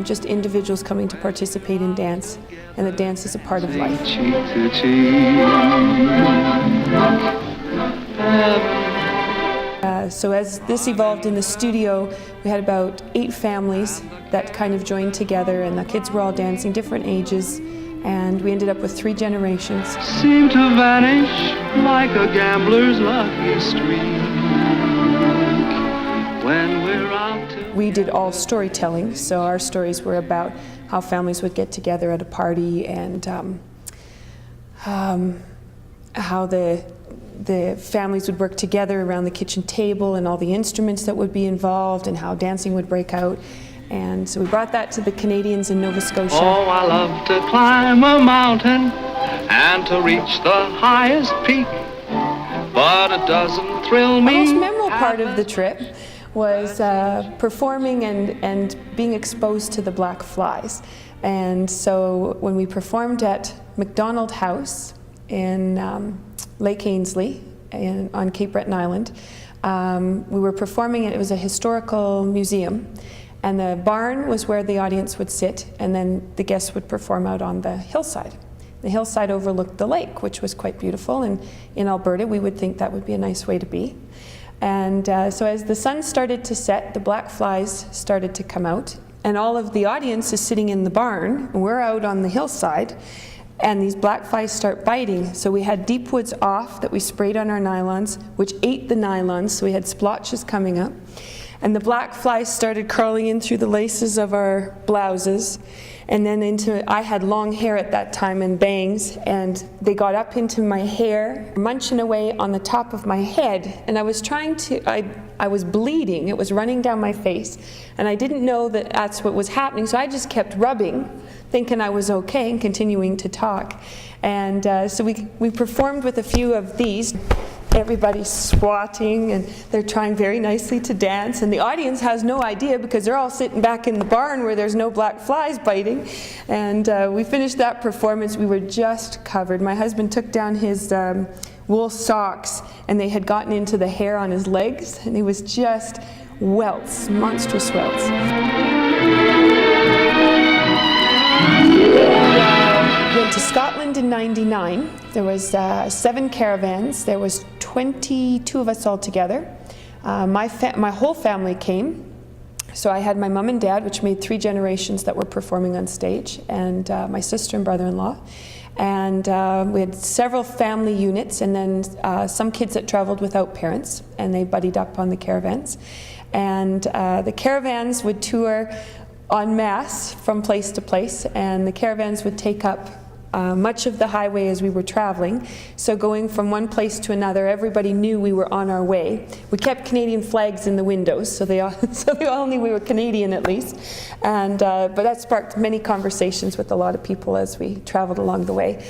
just individuals coming to participate in dance, and that dance is a part of life. So as this evolved in the studio, we had about 8 families that kind of joined together, and the kids were all dancing, different ages, and we ended up with 3 generations. Seem to vanish like a gambler's lucky streak when we're out to... We did all storytelling, so our stories were about how families would get together at a party, and how the families would work together around the kitchen table, and all the instruments that would be involved, and how dancing would break out. And so we brought that to the Canadians in Nova Scotia. Oh, I love to climb a mountain and to reach the highest peak, but it doesn't thrill me. The most memorable part of the trip was performing and being exposed to the black flies. And so when we performed at McDonald House in Lake Ainslie on Cape Breton Island, we were performing, and it was a historical museum, and the barn was where the audience would sit, and then the guests would perform out on the hillside. The hillside overlooked the lake, which was quite beautiful, and in Alberta we would think that would be a nice way to be. And so as the sun started to set, the black flies started to come out, and all of the audience is sitting in the barn, and we're out on the hillside, and these black flies start biting. So we had deep woods off that we sprayed on our nylons, which ate the nylons, so we had splotches coming up. And the black flies started crawling in through the laces of our blouses, and then I had long hair at that time and bangs, and they got up into my hair, munching away on the top of my head, and I was I was bleeding. It was running down my face, and I didn't know that that's what was happening, so I just kept rubbing, thinking I was okay and continuing to talk. And so we performed with a few of these. Everybody's swatting, and they're trying very nicely to dance, and the audience has no idea because they're all sitting back in the barn where there's no black flies biting. And we finished that performance. We were just covered. My husband took down his wool socks, and they had gotten into the hair on his legs, and he was just welts, monstrous welts. Went to Scotland in '99. There was 7 caravans. There was 22 of us all together. My whole family came. So I had my mom and dad, which made 3 generations that were performing on stage, and my sister and brother-in-law. And we had several family units, and then some kids that traveled without parents, and they buddied up on the caravans. And the caravans would tour en masse from place to place, and the caravans would take up much of the highway as we were traveling. So going from one place to another, everybody knew we were on our way. We kept Canadian flags in the windows, so they all knew we were Canadian at least. And but that sparked many conversations with a lot of people as we traveled along the way.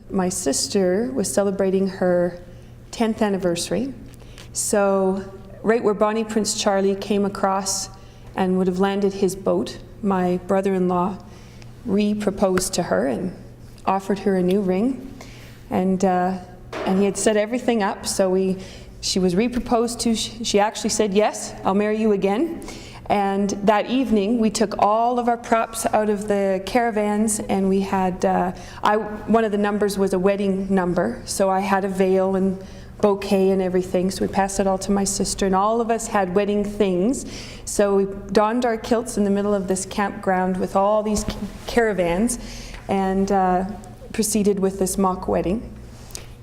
My sister was celebrating her 10th anniversary, so right where Bonnie Prince Charlie came across and would have landed his boat, my brother-in-law re-proposed to her and offered her a new ring, and he had set everything up, so she was re-proposed to. She actually said, "Yes, I'll marry you again." And that evening we took all of our props out of the caravans, and we had one of the numbers was a wedding number, so I had a veil and bouquet and everything, so we passed it all to my sister, and all of us had wedding things. So we donned our kilts in the middle of this campground with all these caravans, and proceeded with this mock wedding.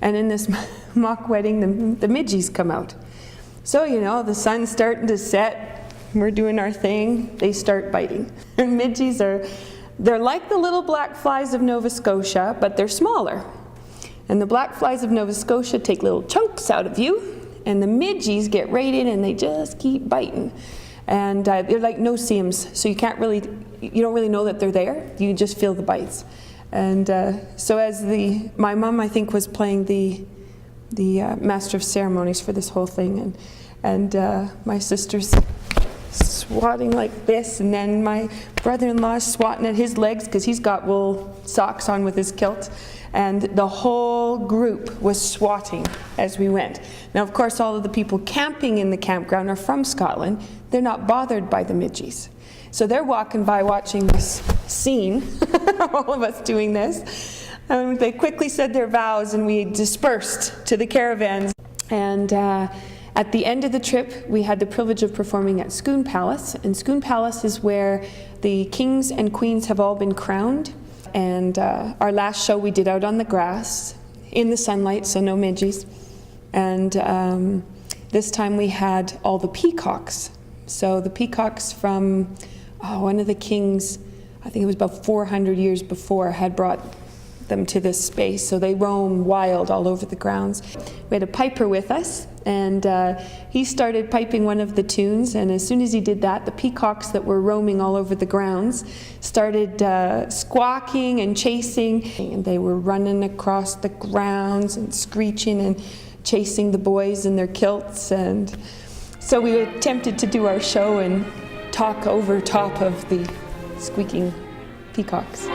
And in this mock wedding, the midgies come out. So, you know, the sun's starting to set, we're doing our thing, they start biting. And midgies they're like the little black flies of Nova Scotia, but they're smaller. And the black flies of Nova Scotia take little chunks out of you, and the midgies get right in and they just keep biting. And they're like no-see-ums, so you don't really know that they're there, you just feel the bites. And so as my mom, I think, was playing the master of ceremonies for this whole thing, and my sister's swatting like this, and then my brother-in-law swatting at his legs because he's got wool socks on with his kilt, and the whole group was swatting as we went. Now, of course, all of the people camping in the campground are from Scotland. They're not bothered by the midgies. So they're walking by watching this scene, all of us doing this. And they quickly said their vows and we dispersed to the caravans. And at the end of the trip, we had the privilege of performing at Scone Palace. And Scone Palace is where the kings and queens have all been crowned. And our last show we did out on the grass, in the sunlight, so no midges. And this time we had all the peacocks. So the peacocks from one of the kings, I think it was about 400 years before, had brought them to this space. So they roam wild all over the grounds. We had a piper with us, and he started piping one of the tunes, and as soon as he did that, the peacocks that were roaming all over the grounds started squawking and chasing, and they were running across the grounds and screeching and chasing the boys in their kilts. And so we attempted to do our show and talk over top of the squeaking peacocks.